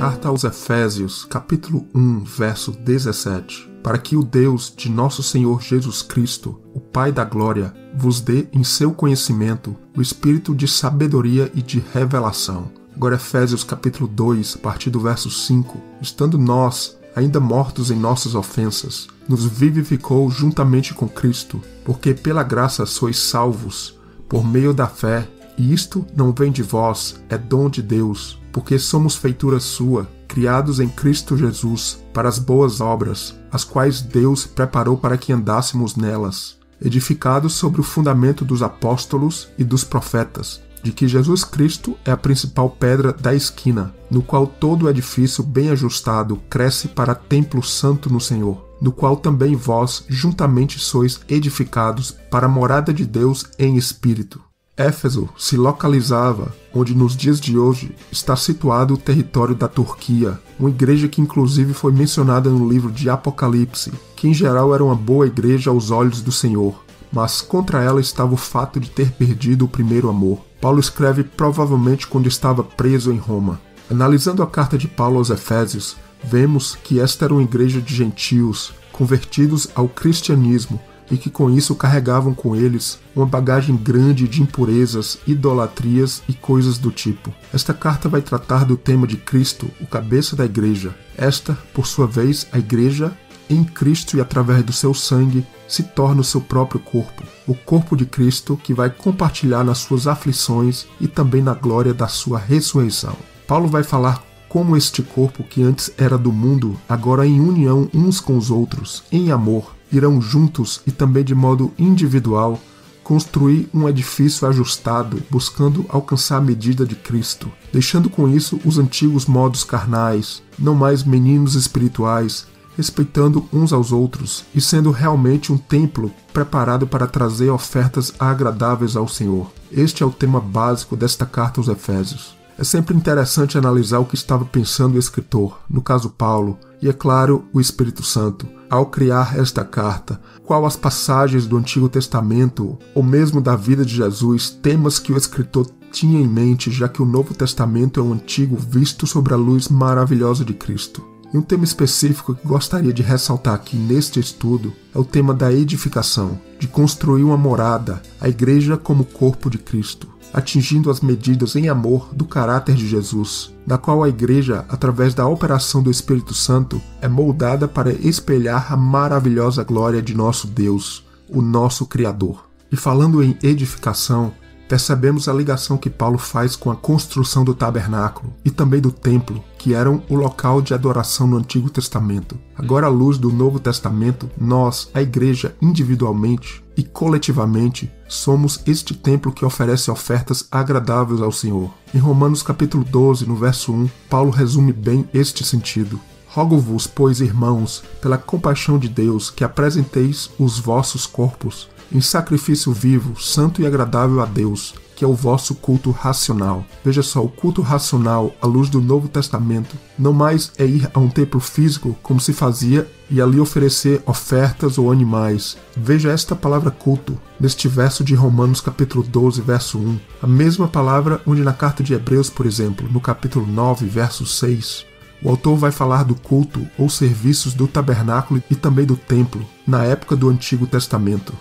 Carta aos Efésios, capítulo 1, verso 17. Para que o Deus de nosso Senhor Jesus Cristo, o Pai da Glória, vos dê em seu conhecimento o espírito de sabedoria e de revelação. Agora Efésios capítulo 2, a partir do verso 5. Estando nós, ainda mortos em nossas ofensas, nos vivificou juntamente com Cristo, porque pela graça sois salvos, por meio da fé, e isto não vem de vós, é dom de Deus, porque somos feitura sua, criados em Cristo Jesus, para as boas obras, as quais Deus preparou para que andássemos nelas, edificados sobre o fundamento dos apóstolos e dos profetas, de que Jesus Cristo é a principal pedra da esquina, no qual todo o edifício bem ajustado cresce para templo santo no Senhor, no qual também vós juntamente sois edificados para a morada de Deus em espírito. Éfeso se localizava onde nos dias de hoje está situado o território da Turquia, uma igreja que inclusive foi mencionada no livro de Apocalipse, que em geral era uma boa igreja aos olhos do Senhor, mas contra ela estava o fato de ter perdido o primeiro amor. Paulo escreve provavelmente quando estava preso em Roma. Analisando a carta de Paulo aos Efésios, vemos que esta era uma igreja de gentios, convertidos ao cristianismo, e que com isso carregavam com eles uma bagagem grande de impurezas, idolatrias e coisas do tipo. Esta carta vai tratar do tema de Cristo, o cabeça da igreja. Esta, por sua vez, a igreja, em Cristo e através do seu sangue, se torna o seu próprio corpo, o corpo de Cristo que vai compartilhar nas suas aflições e também na glória da sua ressurreição. Paulo vai falar como este corpo que antes era do mundo, agora em união uns com os outros, em amor, irão juntos e também de modo individual construir um edifício ajustado, buscando alcançar a medida de Cristo, deixando com isso os antigos modos carnais, não mais meninos espirituais, respeitando uns aos outros e sendo realmente um templo preparado para trazer ofertas agradáveis ao Senhor. Este é o tema básico desta carta aos Efésios. É sempre interessante analisar o que estava pensando o escritor, no caso Paulo, e é claro, o Espírito Santo, ao criar esta carta, qual as passagens do Antigo Testamento, ou mesmo da vida de Jesus, temas que o escritor tinha em mente, já que o Novo Testamento é um Antigo visto sobre a luz maravilhosa de Cristo. E um tema específico que gostaria de ressaltar aqui neste estudo é o tema da edificação, de construir uma morada, a igreja como corpo de Cristo, atingindo as medidas em amor do caráter de Jesus, na qual a igreja, através da operação do Espírito Santo, é moldada para espelhar a maravilhosa glória de nosso Deus, o nosso Criador. E falando em edificação, percebemos a ligação que Paulo faz com a construção do tabernáculo e também do templo, que eram o local de adoração no Antigo Testamento. Agora, à luz do Novo Testamento, nós, a igreja, individualmente e coletivamente, somos este templo que oferece ofertas agradáveis ao Senhor. Em Romanos capítulo 12, no verso 1, Paulo resume bem este sentido. Rogo-vos, pois, irmãos, pela compaixão de Deus, que apresenteis os vossos corpos em sacrifício vivo, santo e agradável a Deus, que é o vosso culto racional. Veja só, o culto racional, à luz do Novo Testamento, não mais é ir a um templo físico, como se fazia, e ali oferecer ofertas ou animais. Veja esta palavra culto, neste verso de Romanos capítulo 12, verso 1. A mesma palavra onde na carta de Hebreus, por exemplo, no capítulo 9, verso 6, o autor vai falar do culto ou serviços do tabernáculo e também do templo, na época do Antigo Testamento.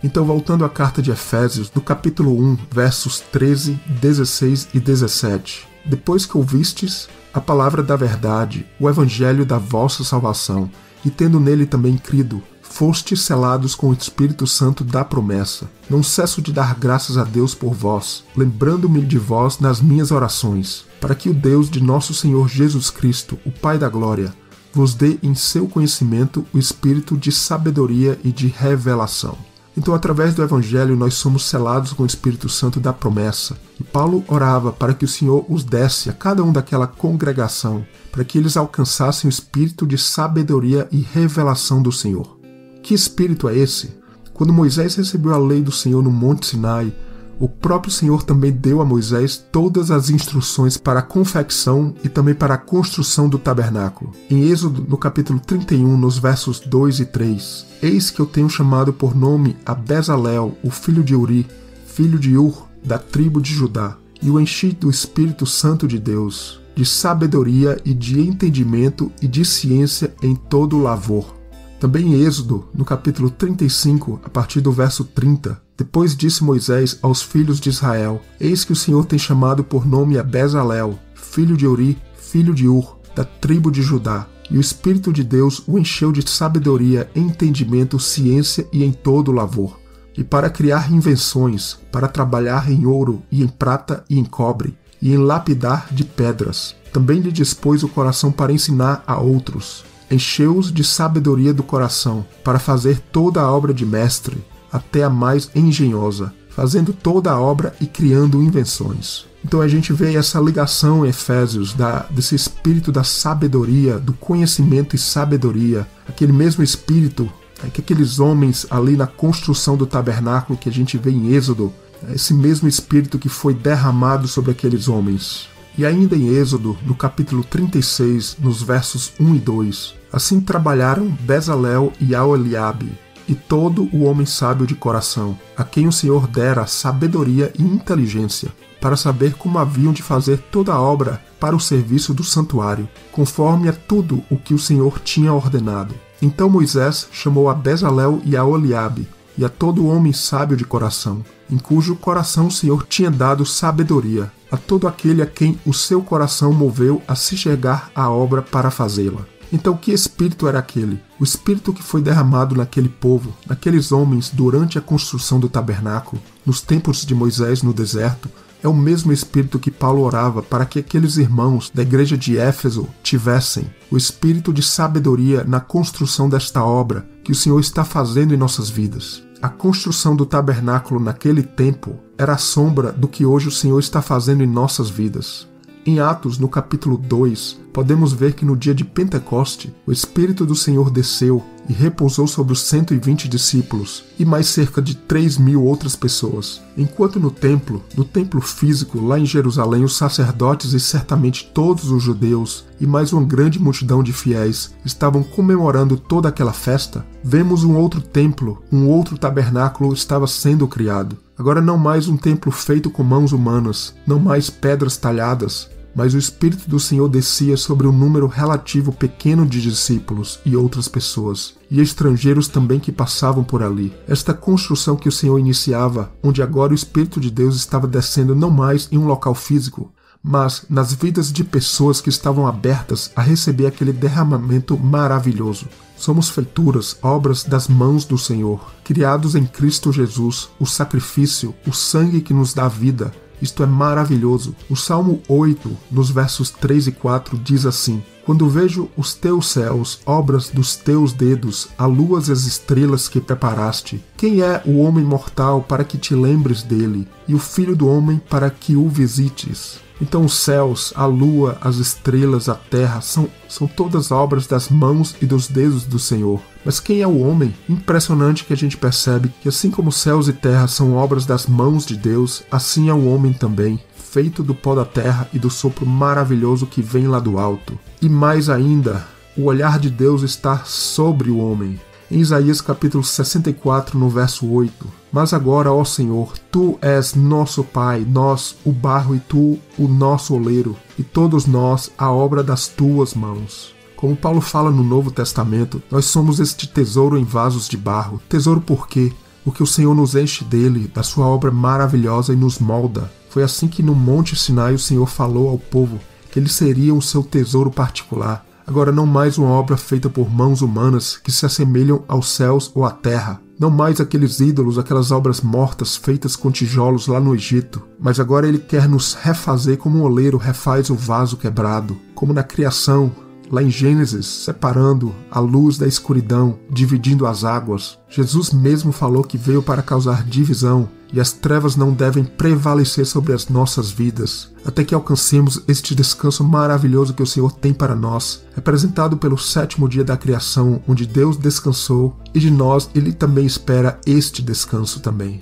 Então, voltando à carta de Efésios, no capítulo 1, versos 13, 16 e 17. Depois que ouvistes a palavra da verdade, o evangelho da vossa salvação, e tendo nele também crido, fostes selados com o Espírito Santo da promessa. Não cesso de dar graças a Deus por vós, lembrando-me de vós nas minhas orações, para que o Deus de nosso Senhor Jesus Cristo, o Pai da Glória, vos dê em seu conhecimento o espírito de sabedoria e de revelação. Então, através do Evangelho, nós somos selados com o Espírito Santo da promessa. E Paulo orava para que o Senhor os desse a cada um daquela congregação, para que eles alcançassem o espírito de sabedoria e revelação do Senhor. Que espírito é esse? Quando Moisés recebeu a lei do Senhor no Monte Sinai, o próprio Senhor também deu a Moisés todas as instruções para a confecção e também para a construção do tabernáculo. Em Êxodo, no capítulo 31, nos versos 2 e 3, eis que eu tenho chamado por nome a Bezalel, o filho de Uri, filho de Ur, da tribo de Judá, e o enchi do Espírito Santo de Deus. de sabedoria e de entendimento e de ciência em todo o lavor. Também em Êxodo, no capítulo 35, a partir do verso 30, depois disse Moisés aos filhos de Israel: Eis que o Senhor tem chamado por nome a Bezalel, filho de Uri, filho de Ur, da tribo de Judá. E o Espírito de Deus o encheu de sabedoria, entendimento, ciência e em todo o lavor. E para criar invenções, para trabalhar em ouro e em prata e em cobre, e em lapidar de pedras. Também lhe dispôs o coração para ensinar a outros. Encheu-os de sabedoria do coração, para fazer toda a obra de mestre, até a mais engenhosa, fazendo toda a obra e criando invenções. Então a gente vê essa ligação em Efésios desse espírito da sabedoria, do conhecimento e sabedoria, aquele mesmo espírito que aqueles homens ali na construção do tabernáculo que a gente vê em Êxodo, esse mesmo espírito que foi derramado sobre aqueles homens. E ainda em Êxodo, no capítulo 36, nos versos 1 e 2, assim trabalharam Bezalel e Aholiabe, e todo o homem sábio de coração, a quem o Senhor dera sabedoria e inteligência, para saber como haviam de fazer toda a obra para o serviço do santuário, conforme a tudo o que o Senhor tinha ordenado. Então Moisés chamou a Bezalel e a Aholiabe, e a todo homem sábio de coração, em cujo coração o Senhor tinha dado sabedoria, a todo aquele a quem o seu coração moveu a se chegar à obra para fazê-la. Então que espírito era aquele? O espírito que foi derramado naquele povo, naqueles homens durante a construção do tabernáculo, nos tempos de Moisés no deserto, é o mesmo espírito que Paulo orava para que aqueles irmãos da igreja de Éfeso tivessem, o espírito de sabedoria na construção desta obra que o Senhor está fazendo em nossas vidas. A construção do tabernáculo naquele tempo era a sombra do que hoje o Senhor está fazendo em nossas vidas. Em Atos, no capítulo 2, podemos ver que no dia de Pentecoste, o Espírito do Senhor desceu e repousou sobre os 120 discípulos e mais cerca de 3.000 outras pessoas. Enquanto no templo físico, lá em Jerusalém, os sacerdotes e certamente todos os judeus e mais uma grande multidão de fiéis estavam comemorando toda aquela festa, vemos um outro templo, um outro tabernáculo estava sendo criado. Agora não mais um templo feito com mãos humanas, não mais pedras talhadas, mas o Espírito do Senhor descia sobre um número relativo pequeno de discípulos e outras pessoas, e estrangeiros também que passavam por ali. Esta construção que o Senhor iniciava, onde agora o Espírito de Deus estava descendo não mais em um local físico, mas nas vidas de pessoas que estavam abertas a receber aquele derramamento maravilhoso. Somos feituras, obras das mãos do Senhor, criados em Cristo Jesus, o sacrifício, o sangue que nos dá vida. Isto é maravilhoso. O Salmo 8, nos versos 3 e 4, diz assim: Quando vejo os teus céus, obras dos teus dedos, a lua e as estrelas que preparaste, quem é o homem mortal para que te lembres dele, e o filho do homem para que o visites? Então os céus, a lua, as estrelas, a terra, são todas obras das mãos e dos dedos do Senhor. Mas quem é o homem? Impressionante que a gente percebe que assim como céus e terra são obras das mãos de Deus, assim é o homem também, feito do pó da terra e do sopro maravilhoso que vem lá do alto. E mais ainda, o olhar de Deus está sobre o homem. Em Isaías capítulo 64, no verso 8, Mas agora, ó Senhor, Tu és nosso Pai, nós o barro e Tu o nosso oleiro, e todos nós a obra das Tuas mãos. Como Paulo fala no Novo Testamento, nós somos este tesouro em vasos de barro. Tesouro por quê? Porque o Senhor nos enche dele, da sua obra maravilhosa e nos molda. Foi assim que no Monte Sinai o Senhor falou ao povo que eles seriam o seu tesouro particular. Agora não mais uma obra feita por mãos humanas que se assemelham aos céus ou à terra. Não mais aqueles ídolos, aquelas obras mortas feitas com tijolos lá no Egito. Mas agora ele quer nos refazer como um oleiro refaz o vaso quebrado. Como na criação, lá em Gênesis, separando a luz da escuridão, dividindo as águas. Jesus mesmo falou que veio para causar divisão, e as trevas não devem prevalecer sobre as nossas vidas, até que alcancemos este descanso maravilhoso que o Senhor tem para nós, representado pelo 7º dia da criação, onde Deus descansou, e de nós Ele também espera este descanso também.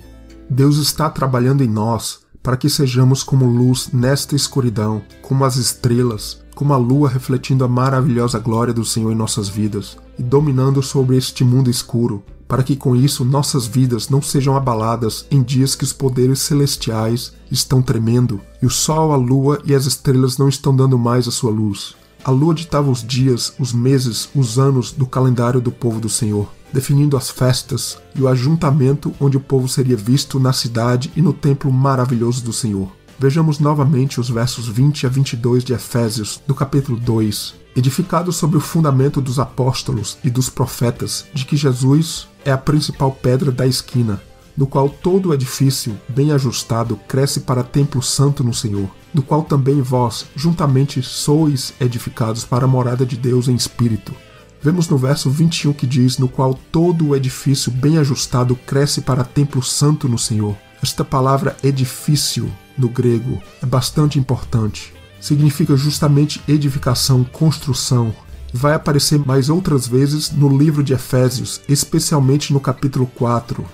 Deus está trabalhando em nós, para que sejamos como luz nesta escuridão, como as estrelas, como a lua refletindo a maravilhosa glória do Senhor em nossas vidas, e dominando sobre este mundo escuro, para que com isso nossas vidas não sejam abaladas em dias que os poderes celestiais estão tremendo e o sol, a lua e as estrelas não estão dando mais a sua luz. A lua ditava os dias, os meses, os anos do calendário do povo do Senhor, definindo as festas e o ajuntamento onde o povo seria visto na cidade e no templo maravilhoso do Senhor. Vejamos novamente os versos 20 a 22 de Efésios, do capítulo 2. Edificado sobre o fundamento dos apóstolos e dos profetas, de que Jesus é a principal pedra da esquina, no qual todo o edifício, bem ajustado, cresce para templo santo no Senhor, do qual também vós, juntamente, sois edificados para a morada de Deus em espírito. Vemos no verso 21 que diz, no qual todo o edifício bem ajustado cresce para templo santo no Senhor. Esta palavra edifício, no grego, é bastante importante. Significa justamente edificação, construção. Vai aparecer mais outras vezes no livro de Efésios, especialmente no capítulo 4.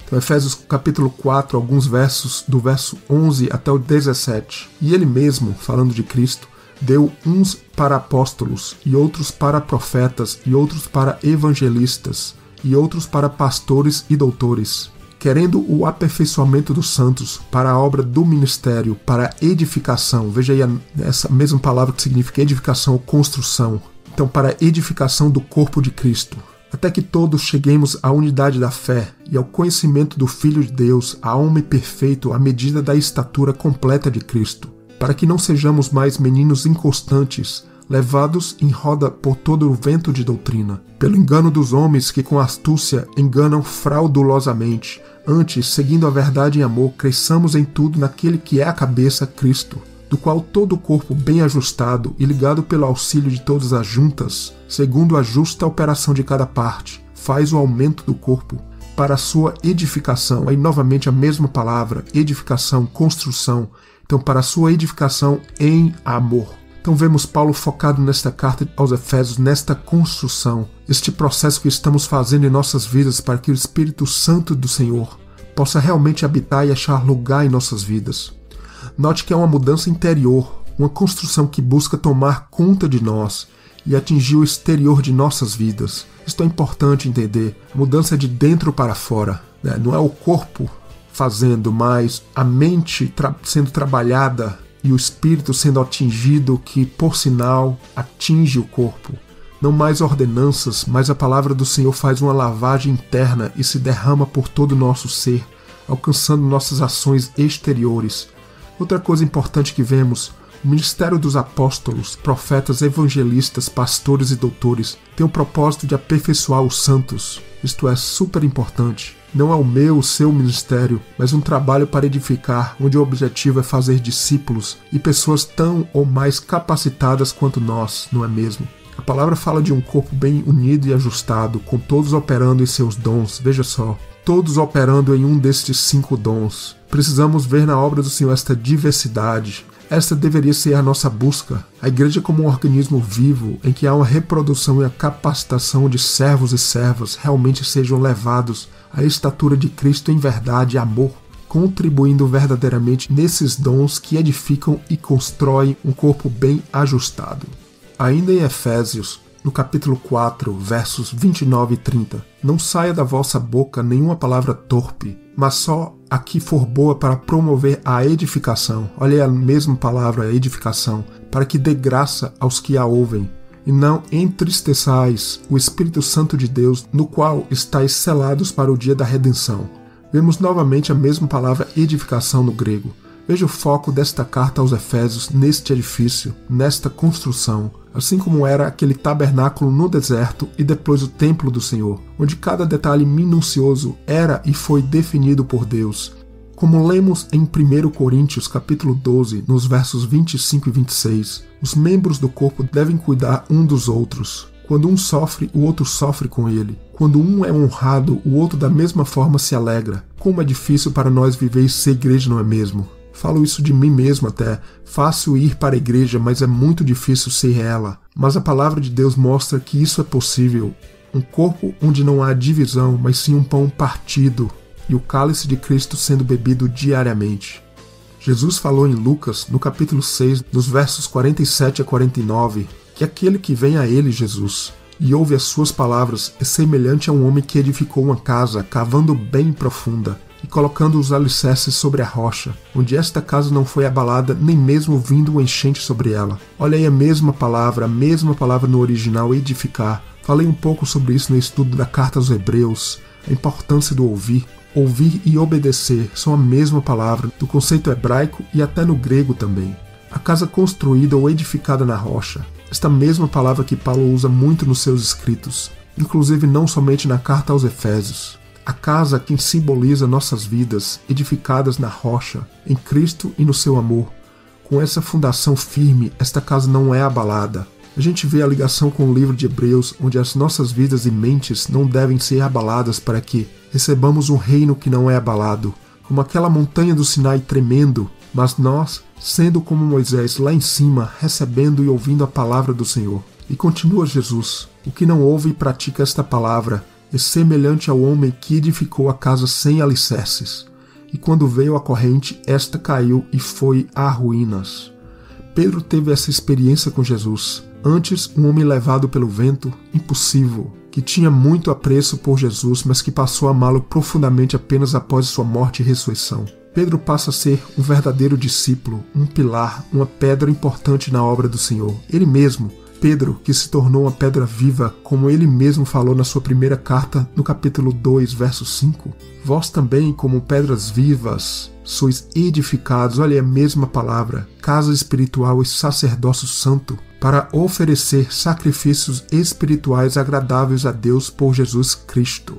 Então, Efésios capítulo 4, alguns versos do verso 11 até o 17. E ele mesmo, falando de Cristo, deu uns para apóstolos, e outros para profetas, e outros para evangelistas, e outros para pastores e doutores, querendo o aperfeiçoamento dos santos para a obra do ministério, para a edificação. Veja aí essa mesma palavra que significa edificação ou construção. Então, para a edificação do corpo de Cristo, até que todos cheguemos à unidade da fé e ao conhecimento do Filho de Deus, a homem perfeito, à medida da estatura completa de Cristo, para que não sejamos mais meninos inconstantes, levados em roda por todo o vento de doutrina, pelo engano dos homens que com astúcia enganam fraudulosamente. Antes, seguindo a verdade em amor, cresçamos em tudo naquele que é a cabeça, Cristo, do qual todo o corpo bem ajustado e ligado pelo auxílio de todas as juntas, segundo a justa operação de cada parte, faz o aumento do corpo para a sua edificação. Aí novamente a mesma palavra, edificação, construção. Então, para a sua edificação em amor. Então vemos Paulo focado nesta carta aos Efésios, nesta construção, este processo que estamos fazendo em nossas vidas para que o Espírito Santo do Senhor possa realmente habitar e achar lugar em nossas vidas. Note que é uma mudança interior, uma construção que busca tomar conta de nós e atingir o exterior de nossas vidas. Isto é importante entender. A mudança é de dentro para fora, né? Não é o corpo fazendo, mas a mente sendo trabalhada e o espírito sendo atingido, que por sinal atinge o corpo. Não mais ordenanças, mas a palavra do Senhor faz uma lavagem interna e se derrama por todo o nosso ser, alcançando nossas ações exteriores. Outra coisa importante que vemos, o ministério dos apóstolos, profetas, evangelistas, pastores e doutores tem o propósito de aperfeiçoar os santos. Isto é super importante. Não é o meu, o seu ministério, mas um trabalho para edificar, onde o objetivo é fazer discípulos e pessoas tão ou mais capacitadas quanto nós, não é mesmo? A palavra fala de um corpo bem unido e ajustado, com todos operando em seus dons. Veja só, todos operando em um destes 5 dons. Precisamos ver na obra do Senhor esta diversidade. Esta deveria ser a nossa busca. A igreja como um organismo vivo, em que há uma reprodução e a capacitação de servos e servas realmente sejam levados à estatura de Cristo em verdade e amor, contribuindo verdadeiramente nesses dons que edificam e constroem um corpo bem ajustado. Ainda em Efésios, no capítulo 4, versos 29 e 30, não saia da vossa boca nenhuma palavra torpe, mas só a que for boa para promover a edificação. Olha aí a mesma palavra, edificação, para que dê graça aos que a ouvem. E não entristeçais o Espírito Santo de Deus, no qual estáis selados para o dia da redenção. Vemos novamente a mesma palavra edificação no grego. Veja o foco desta carta aos Efésios neste edifício, nesta construção, assim como era aquele tabernáculo no deserto e depois o templo do Senhor, onde cada detalhe minucioso era e foi definido por Deus. Como lemos em 1 Coríntios capítulo 12, nos versos 25 e 26, os membros do corpo devem cuidar um dos outros. Quando um sofre, o outro sofre com ele. Quando um é honrado, o outro da mesma forma se alegra. Como é difícil para nós viver e ser igreja, não é mesmo? Falo isso de mim mesmo até. Fácil ir para a igreja, mas é muito difícil ser ela. Mas a palavra de Deus mostra que isso é possível. Um corpo onde não há divisão, mas sim um pão partido e o cálice de Cristo sendo bebido diariamente. Jesus falou em Lucas, no capítulo 6, dos versos 47 a 49, que aquele que vem a ele, Jesus, e ouve as suas palavras é semelhante a um homem que edificou uma casa, cavando bem profunda e colocando os alicerces sobre a rocha, onde esta casa não foi abalada, nem mesmo vindo uma enchente sobre ela. Olha aí a mesma palavra no original, edificar. Falei um pouco sobre isso no estudo da carta aos Hebreus, a importância do ouvir. Ouvir e obedecer são a mesma palavra, do conceito hebraico e até no grego também. A casa construída ou edificada na rocha, esta mesma palavra que Paulo usa muito nos seus escritos, inclusive não somente na carta aos Efésios. A casa que simboliza nossas vidas, edificadas na rocha, em Cristo e no seu amor. Com essa fundação firme, esta casa não é abalada. A gente vê a ligação com o livro de Hebreus, onde as nossas vidas e mentes não devem ser abaladas para que recebamos um reino que não é abalado, como aquela montanha do Sinai tremendo, mas nós, sendo como Moisés lá em cima, recebendo e ouvindo a palavra do Senhor. E continua Jesus: o que não ouve e pratica esta palavra é semelhante ao homem que edificou a casa sem alicerces. E quando veio a corrente, esta caiu e foi a ruínas. Pedro teve essa experiência com Jesus. Antes, um homem levado pelo vento, impossível, que tinha muito apreço por Jesus, mas que passou a amá-lo profundamente apenas após sua morte e ressurreição. Pedro passa a ser um verdadeiro discípulo, um pilar, uma pedra importante na obra do Senhor. Ele mesmo, Pedro, que se tornou uma pedra viva, como ele mesmo falou na sua primeira carta, no capítulo 2, verso 5. Vós também, como pedras vivas, sois edificados, olha a mesma palavra, casa espiritual e sacerdócio santo, para oferecer sacrifícios espirituais agradáveis a Deus por Jesus Cristo.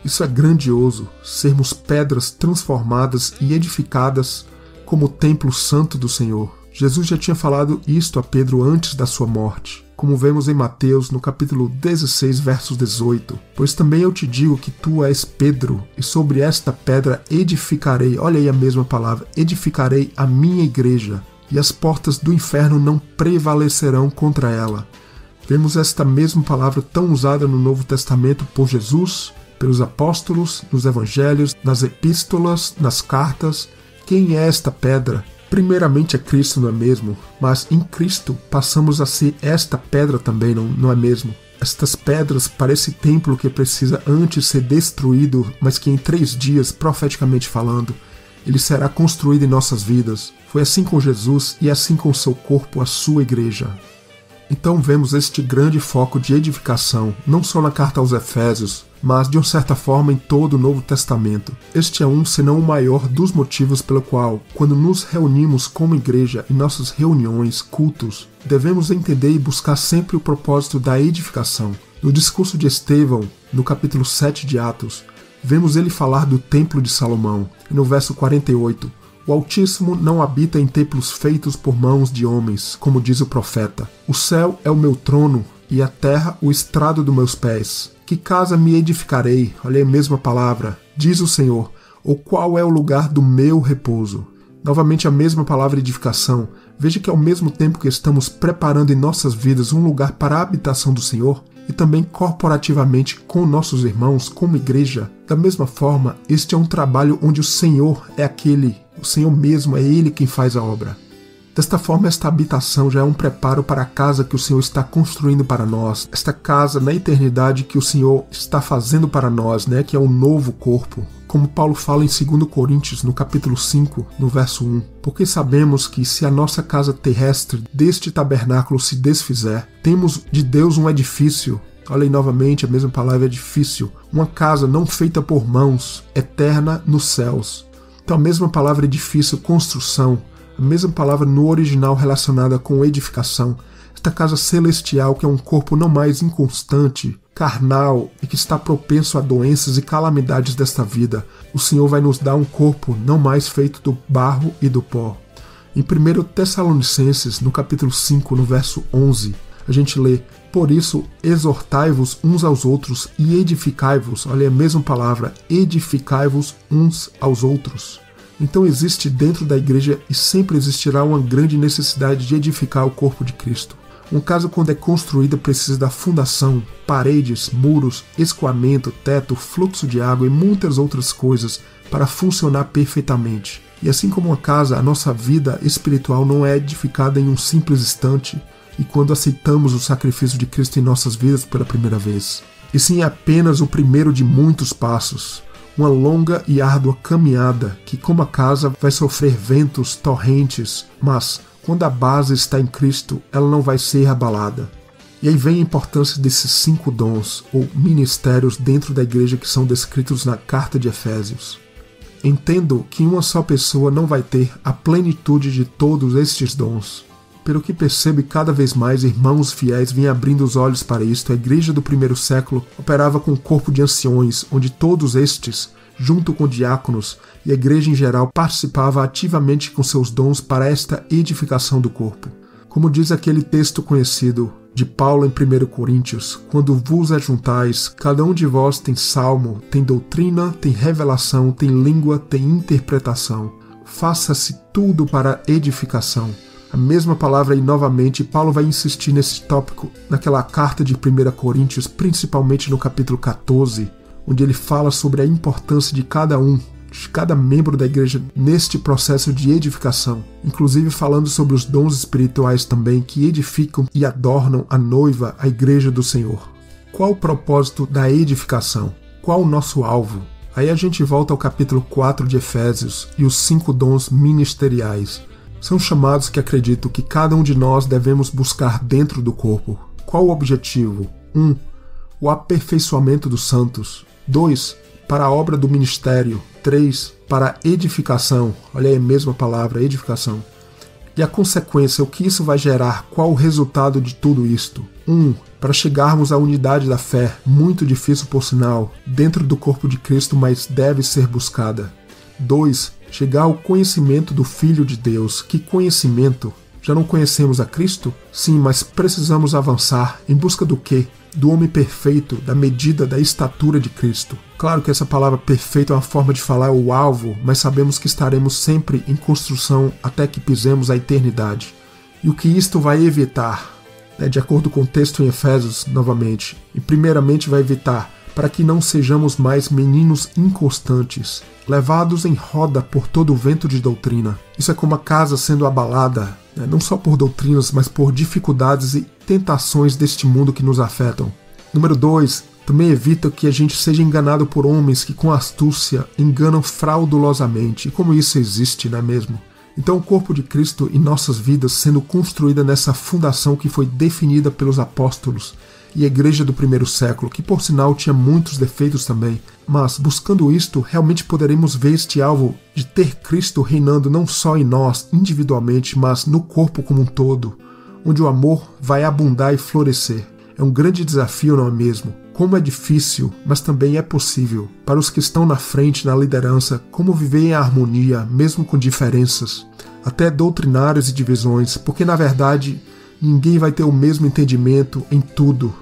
Isso é grandioso, sermos pedras transformadas e edificadas como o templo santo do Senhor. Jesus já tinha falado isto a Pedro antes da sua morte, como vemos em Mateus no capítulo 16, versos 18. Pois também eu te digo que tu és Pedro, e sobre esta pedra edificarei, olha aí a mesma palavra, edificarei a minha igreja, e as portas do inferno não prevalecerão contra ela. Vemos esta mesma palavra tão usada no Novo Testamento por Jesus, pelos apóstolos, nos evangelhos, nas epístolas, nas cartas. Quem é esta pedra? Primeiramente é Cristo, não é mesmo? Mas em Cristo passamos a ser esta pedra também, não é mesmo? Estas pedras para esse templo que precisa antes ser destruído, mas que em 3 dias, profeticamente falando, ele será construído em nossas vidas. Foi assim com Jesus e assim com o seu corpo, a sua igreja. Então vemos este grande foco de edificação, não só na carta aos Efésios, mas de uma certa forma em todo o Novo Testamento. Este é um, senão o maior, dos motivos pelo qual, quando nos reunimos como igreja em nossas reuniões, cultos, devemos entender e buscar sempre o propósito da edificação. No discurso de Estevão, no capítulo 7 de Atos, vemos ele falar do Templo de Salomão, e no verso 48, o Altíssimo não habita em templos feitos por mãos de homens, como diz o profeta. O céu é o meu trono e a terra o estrado dos meus pés. Que casa me edificarei? Olha a mesma palavra. Diz o Senhor, ou qual é o lugar do meu repouso? Novamente a mesma palavra edificação. Veja que ao mesmo tempo que estamos preparando em nossas vidas um lugar para a habitação do Senhor, e também corporativamente com nossos irmãos, como igreja, da mesma forma, este é um trabalho onde o Senhor é o Senhor mesmo, é Ele quem faz a obra. Desta forma, esta habitação já é um preparo para a casa que o Senhor está construindo para nós, esta casa na eternidade que o Senhor está fazendo para nós, que é um novo corpo. Como Paulo fala em 2 Coríntios, no capítulo 5, no verso 1, porque sabemos que se a nossa casa terrestre deste tabernáculo se desfizer, temos de Deus um edifício, olha aí novamente a mesma palavra edifício, uma casa não feita por mãos, eterna nos céus. Então a mesma palavra edifício, construção, a mesma palavra no original relacionada com edificação, esta casa celestial que é um corpo não mais inconstante, carnal e que está propenso a doenças e calamidades desta vida. O Senhor vai nos dar um corpo não mais feito do barro e do pó. Em 1 Tessalonicenses, no capítulo 5, no verso 11, a gente lê: por isso, exortai-vos uns aos outros e edificai-vos, olha a mesma palavra, edificai-vos uns aos outros. Então existe dentro da igreja e sempre existirá uma grande necessidade de edificar o corpo de Cristo. Uma casa, quando é construída, precisa da fundação, paredes, muros, escoamento, teto, fluxo de água e muitas outras coisas para funcionar perfeitamente. E assim como uma casa, a nossa vida espiritual não é edificada em um simples instante, e quando aceitamos o sacrifício de Cristo em nossas vidas pela primeira vez. E sim, é apenas o primeiro de muitos passos, uma longa e árdua caminhada que, como a casa, vai sofrer ventos, torrentes, mas quando a base está em Cristo, ela não vai ser abalada. E aí vem a importância desses 5 dons, ou ministérios dentro da igreja que são descritos na carta de Efésios. Entendo que uma só pessoa não vai ter a plenitude de todos estes dons. Pelo que percebo, cada vez mais irmãos fiéis vêm abrindo os olhos para isto, a igreja do primeiro século operava com um corpo de anciões, onde todos estes, junto com diáconos e a igreja em geral, participava ativamente com seus dons para esta edificação do corpo. Como diz aquele texto conhecido de Paulo em 1 Coríntios, quando vos ajuntais, cada um de vós tem salmo, tem doutrina, tem revelação, tem língua, tem interpretação. Faça-se tudo para edificação. A mesma palavra aí novamente, Paulo vai insistir nesse tópico naquela carta de 1 Coríntios, principalmente no capítulo 14, onde ele fala sobre a importância de cada membro da igreja neste processo de edificação, inclusive falando sobre os dons espirituais também que edificam e adornam a noiva, a igreja do Senhor. Qual o propósito da edificação? Qual o nosso alvo? Aí a gente volta ao capítulo 4 de Efésios e os 5 dons ministeriais. São chamados que acredito que cada um de nós devemos buscar dentro do corpo. Qual o objetivo? 1. O aperfeiçoamento dos santos. 2. Para a obra do ministério. 3. Para a edificação. Olha aí a mesma palavra, edificação. E a consequência, o que isso vai gerar? Qual o resultado de tudo isto? 1. Para chegarmos à unidade da fé, muito difícil por sinal, dentro do corpo de Cristo, mas deve ser buscada. 2. Chegar ao conhecimento do Filho de Deus. Que conhecimento? Já não conhecemos a Cristo? Sim, mas precisamos avançar em busca do quê? Do homem perfeito, da medida, da estatura de Cristo. Claro que essa palavra perfeito é uma forma de falar o alvo, mas sabemos que estaremos sempre em construção até que pisemos a eternidade. E o que isto vai evitar? De acordo com o texto em Efésios, novamente, e primeiramente vai evitar para que não sejamos mais meninos inconstantes, levados em roda por todo o vento de doutrina. Isso é como a casa sendo abalada, não só por doutrinas, mas por dificuldades e tentações deste mundo que nos afetam. Número 2, também evita que a gente seja enganado por homens que com astúcia enganam fraudulosamente. E como isso existe, não é mesmo? Então o corpo de Cristo em nossas vidas sendo construída nessa fundação que foi definida pelos apóstolos e a igreja do primeiro século, que por sinal tinha muitos defeitos também, mas buscando isto, realmente poderemos ver este alvo de ter Cristo reinando não só em nós, individualmente, mas no corpo como um todo, onde o amor vai abundar e florescer. É um grande desafio, não é mesmo? Como é difícil, mas também é possível. Para os que estão na frente, na liderança, como viver em harmonia, mesmo com diferenças, até doutrinárias e divisões, porque na verdade ninguém vai ter o mesmo entendimento em tudo,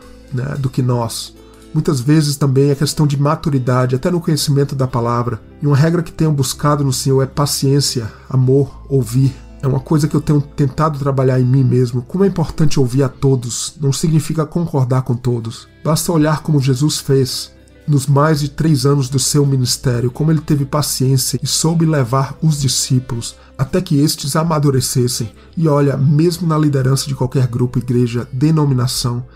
do que nós. Muitas vezes também é questão de maturidade, até no conhecimento da palavra. E uma regra que tenho buscado no Senhor é paciência, amor, ouvir. É uma coisa que eu tenho tentado trabalhar em mim mesmo. Como é importante ouvir a todos, não significa concordar com todos. Basta olhar como Jesus fez nos mais de 3 anos do seu ministério, como ele teve paciência e soube levar os discípulos até que estes amadurecessem. E olha, mesmo na liderança de qualquer grupo, igreja, denominação,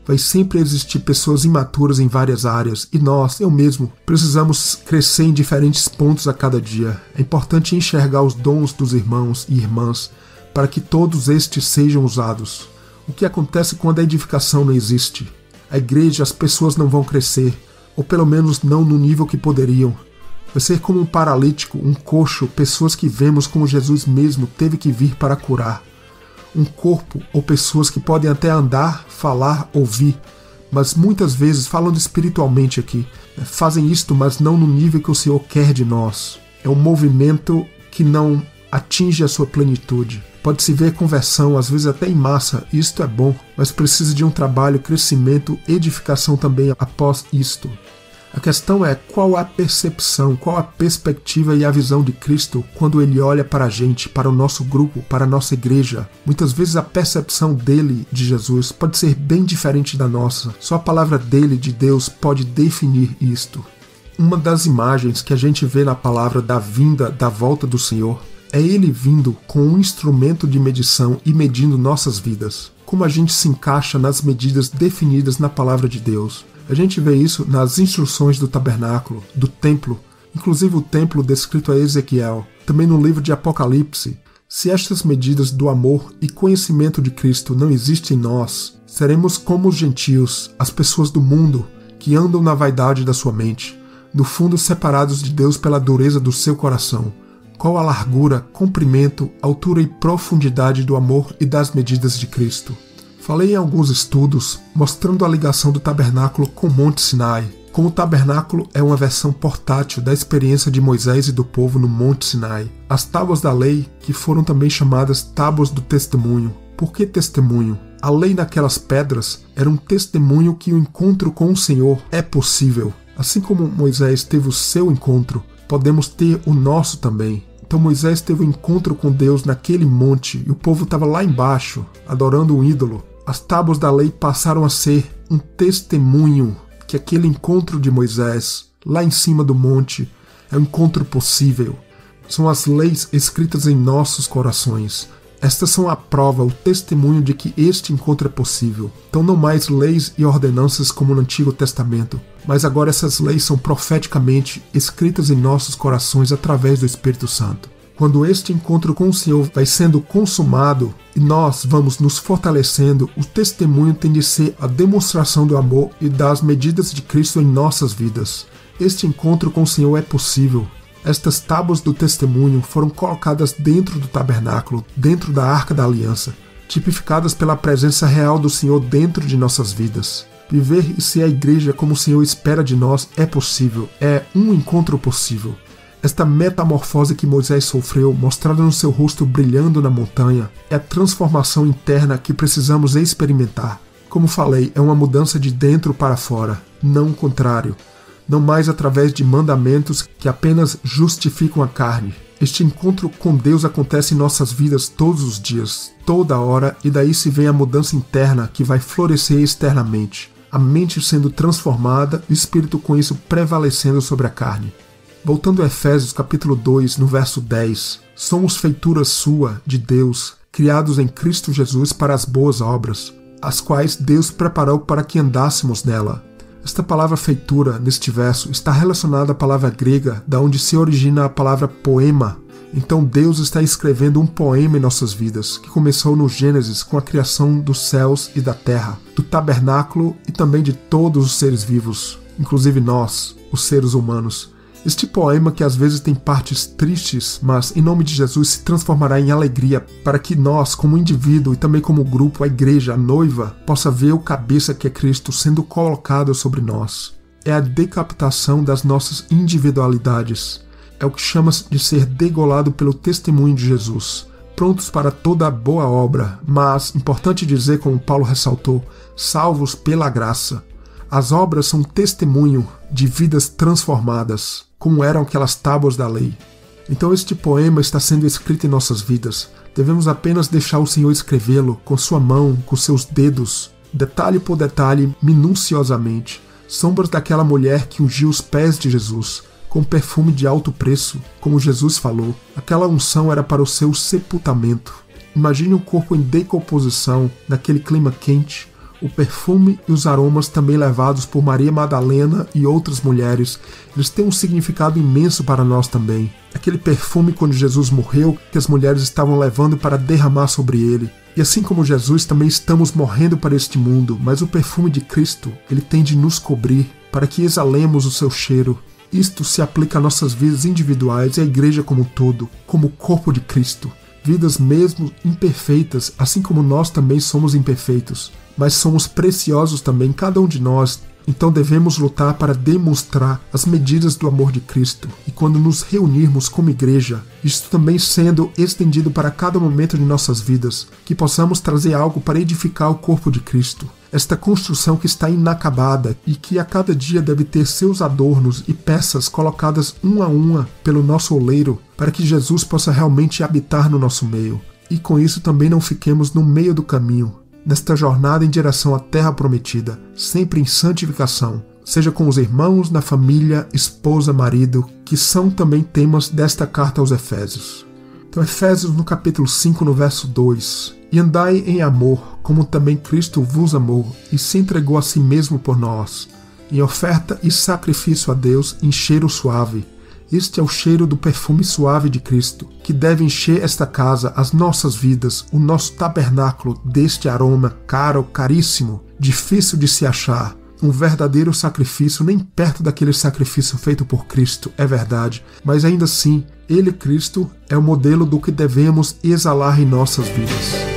vai sempre existir pessoas imaturas em várias áreas e nós, eu mesmo, precisamos crescer em diferentes pontos a cada dia. É importante enxergar os dons dos irmãos e irmãs para que todos estes sejam usados. O que acontece quando a edificação não existe? A igreja, as pessoas não vão crescer, ou pelo menos não no nível que poderiam. Vai ser como um paralítico, um coxo, pessoas que vemos como Jesus mesmo teve que vir para curar. Um corpo ou pessoas que podem até andar, falar, ouvir, mas muitas vezes, falando espiritualmente aqui, fazem isto, mas não no nível que o Senhor quer de nós. É um movimento que não atinge a sua plenitude. Pode-se ver conversão, às vezes até em massa, e isto é bom, mas precisa de um trabalho, crescimento, edificação também após isto. A questão é qual a percepção, qual a perspectiva e a visão de Cristo quando ele olha para a gente, para o nosso grupo, para a nossa igreja. Muitas vezes a percepção dele, de Jesus, pode ser bem diferente da nossa. Só a palavra dele, de Deus, pode definir isto. Uma das imagens que a gente vê na palavra da vinda, da volta do Senhor, é ele vindo com um instrumento de medição e medindo nossas vidas. como a gente se encaixa nas medidas definidas na palavra de Deus. A gente vê isso nas instruções do tabernáculo, do templo, inclusive o templo descrito a Ezequiel, também no livro de Apocalipse. Se estas medidas do amor e conhecimento de Cristo não existem em nós, seremos como os gentios, as pessoas do mundo, que andam na vaidade da sua mente, no fundo separados de Deus pela dureza do seu coração. Qual a largura, comprimento, altura e profundidade do amor e das medidas de Cristo? Falei em alguns estudos mostrando a ligação do tabernáculo com o Monte Sinai, como o tabernáculo é uma versão portátil da experiência de Moisés e do povo no Monte Sinai. As tábuas da lei, que foram também chamadas tábuas do testemunho. Por que testemunho? A lei naquelas pedras era um testemunho que o encontro com o Senhor é possível. Assim como Moisés teve o seu encontro, podemos ter o nosso também. Então Moisés teve um encontro com Deus naquele monte e o povo estava lá embaixo, adorando um ídolo. As tábuas da lei passaram a ser um testemunho que aquele encontro de Moisés, lá em cima do monte, é um encontro possível. São as leis escritas em nossos corações. Estas são a prova, o testemunho de que este encontro é possível. Então não mais leis e ordenanças como no Antigo Testamento, mas agora essas leis são profeticamente escritas em nossos corações através do Espírito Santo. Quando este encontro com o Senhor vai sendo consumado e nós vamos nos fortalecendo, o testemunho tem de ser a demonstração do amor e das medidas de Cristo em nossas vidas. Este encontro com o Senhor é possível. Estas tábuas do testemunho foram colocadas dentro do tabernáculo, dentro da Arca da Aliança, tipificadas pela presença real do Senhor dentro de nossas vidas. Viver e ser a igreja como o Senhor espera de nós é possível, é um encontro possível. Esta metamorfose que Moisés sofreu, mostrada no seu rosto brilhando na montanha, é a transformação interna que precisamos experimentar. Como falei, é uma mudança de dentro para fora, não o contrário. Não mais através de mandamentos que apenas justificam a carne. Este encontro com Deus acontece em nossas vidas todos os dias, toda hora, e daí se vem a mudança interna que vai florescer externamente. A mente sendo transformada e o espírito com isso prevalecendo sobre a carne. Voltando a Efésios capítulo 2, no verso 10, somos feitura sua, de Deus, criados em Cristo Jesus para as boas obras, as quais Deus preparou para que andássemos nela. Esta palavra feitura, neste verso, está relacionada à palavra grega, da onde se origina a palavra poema. Então Deus está escrevendo um poema em nossas vidas, que começou no Gênesis com a criação dos céus e da terra, do tabernáculo e também de todos os seres vivos, inclusive nós, os seres humanos. Este poema, que às vezes tem partes tristes, mas em nome de Jesus se transformará em alegria para que nós, como indivíduo e também como grupo, a igreja, a noiva, possa ver o cabeça que é Cristo sendo colocado sobre nós. É a decapitação das nossas individualidades. É o que chama de ser degolado pelo testemunho de Jesus. Prontos para toda a boa obra, mas, importante dizer, como Paulo ressaltou, salvos pela graça. As obras são testemunho de vidas transformadas, como eram aquelas tábuas da lei. Então este poema está sendo escrito em nossas vidas. Devemos apenas deixar o Senhor escrevê-lo com sua mão, com seus dedos, detalhe por detalhe, minuciosamente. Sombras daquela mulher que ungiu os pés de Jesus, com perfume de alto preço, como Jesus falou. Aquela unção era para o seu sepultamento. Imagine um corpo em decomposição, naquele clima quente. O perfume e os aromas também levados por Maria Madalena e outras mulheres, eles têm um significado imenso para nós também. Aquele perfume quando Jesus morreu, que as mulheres estavam levando para derramar sobre ele. E assim como Jesus, também estamos morrendo para este mundo, mas o perfume de Cristo, ele tem de nos cobrir, para que exalemos o seu cheiro. Isto se aplica a nossas vidas individuais e à igreja como um todo, como o corpo de Cristo. Vidas mesmo imperfeitas, assim como nós também somos imperfeitos. Mas somos preciosos também, cada um de nós, então devemos lutar para demonstrar as medidas do amor de Cristo. E quando nos reunirmos como igreja, isto também sendo estendido para cada momento de nossas vidas, que possamos trazer algo para edificar o corpo de Cristo. Esta construção que está inacabada e que a cada dia deve ter seus adornos e peças colocadas uma a uma pelo nosso oleiro, para que Jesus possa realmente habitar no nosso meio. E com isso também não fiquemos no meio do caminho, nesta jornada em direção à terra prometida, sempre em santificação, seja com os irmãos, na família, esposa, marido, que são também temas desta carta aos Efésios. Então, Efésios no capítulo 5, no verso 2. E andai em amor, como também Cristo vos amou, e se entregou a si mesmo por nós, em oferta e sacrifício a Deus em cheiro suave. Este é o cheiro do perfume suave de Cristo, que deve encher esta casa, as nossas vidas, o nosso tabernáculo deste aroma caro, caríssimo, difícil de se achar. Um verdadeiro sacrifício, nem perto daquele sacrifício feito por Cristo, é verdade, mas ainda assim, Ele, Cristo, é o modelo do que devemos exalar em nossas vidas.